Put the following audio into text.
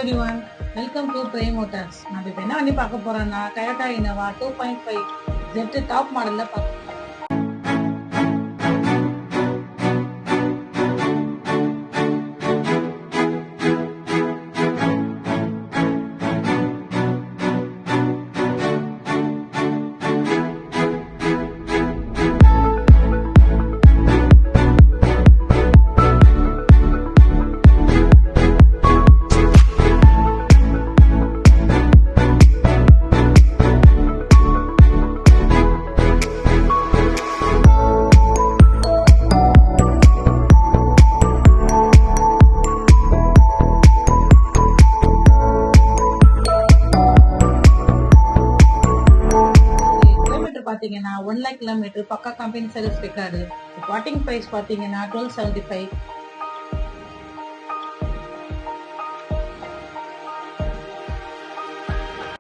everyone, welcome to Prey Motors. நான் இப்போ என்ன பண்ணி பார்க்க போறேன்னா Toyota Innova 2.5 Z டாப் மாடல்ல பார்க்க போறேன். பாத்தீங்கன்னா 1 lakh kilometer பக்கா company service record. Starting price பாத்தீங்கன்னா 1275.